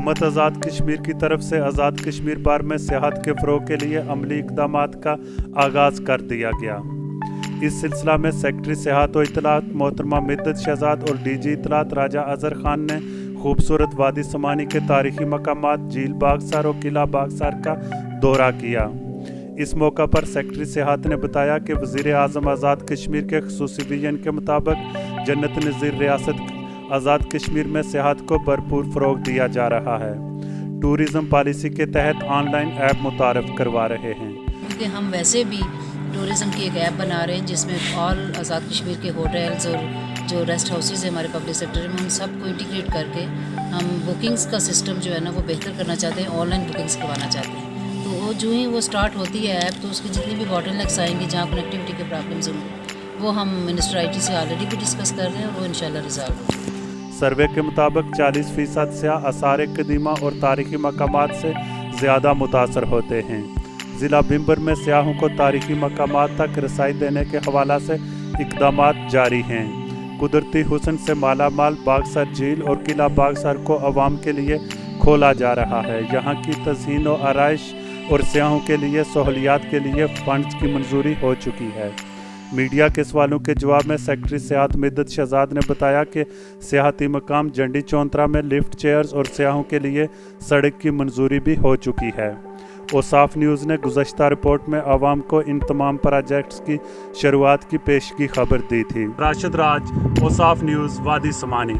हुकूमत आज़ाद कश्मीर की तरफ से आज़ाद कश्मीर बार में सियाहत के फ़रोग़ के लिए अमली इक़दामात का आगाज़ कर दिया गया। इस सिलसिला में सेक्रेटरी सियाहत व इत्तलात मोहतरमा मिद्दत शहजाद और DG इत्तलात राजा अज़हर खान ने खूबसूरत वादी समानी के तारीख़ी मकामात झील बागसर और किला बागसर का दौरा किया। इस मौका पर सेक्रेटरी सियाहत ने बताया कि वज़ीर आज़म आज़ाद कश्मीर के ख़ुसूसी विजन के मुताबिक जन्नत नज़ीर रियासत आज़ाद कश्मीर में सियाहत को भरपूर फ़रोग़ दिया जा रहा है। टूरिज़म पॉलिसी के तहत ऑनलाइन ऐप मुतारफ़ करवा रहे हैं, क्योंकि हम वैसे भी टूरिज़म की एक ऐप बना रहे हैं जिसमें ऑल आज़ाद कश्मीर के होटल्स और जो रेस्ट हाउसेज हैं हमारे पब्लिक सेक्टर में, उन सबको इंटीग्रेट करके हम बुकिंग्स का सिस्टम जो है ना वो बेहतर करना चाहते हैं, ऑनलाइन बुकिंग्स करवाना चाहते हैं। तो वो जो ही वो स्टार्ट होती है ऐप, तो उसकी जितनी भी बॉटलनेक्स आएंगी जहाँ कनेक्टिविटी के प्रॉब्लम्स होंगे वो हम मिनिस्टर IT से ऑलरेडी भी डिस्कस कर रहे हैं और वो इंशाल्लाह रिजॉल्व होंगे। सर्वे के मुताबिक 40% सियाह आसार कदीमा और तारीख़ी मकामात से ज़्यादा मुतासर होते हैं। ज़िला बिम्बर में सियाहों को तारीख़ी मकामात तक रसाई देने के हवाला से इक़दामात जारी हैं। कुदरती हुस्न से मालामाल बागसर झील और किला बागसर को आवाम के लिए खोला जा रहा है। यहाँ की तज़हीन व आराइश और सियाहों के लिए सहूलियात के लिए फंड्स की मंजूरी हो चुकी है। मीडिया के सवालों के जवाब में सेक्रेटरी सियाहत मिद्दत शहजाद ने बताया कि सियाहती मकाम जंडी चौंतरा में लिफ्ट चेयर्स और सियाहों के लिए सड़क की मंजूरी भी हो चुकी है। औसाफ न्यूज़ ने गुज़श्ता रिपोर्ट में आवाम को इन तमाम प्रोजेक्ट्स की शुरुआत की पेशगी खबर दी थी। राशिद राज, औसाफ न्यूज़, वादी समानी।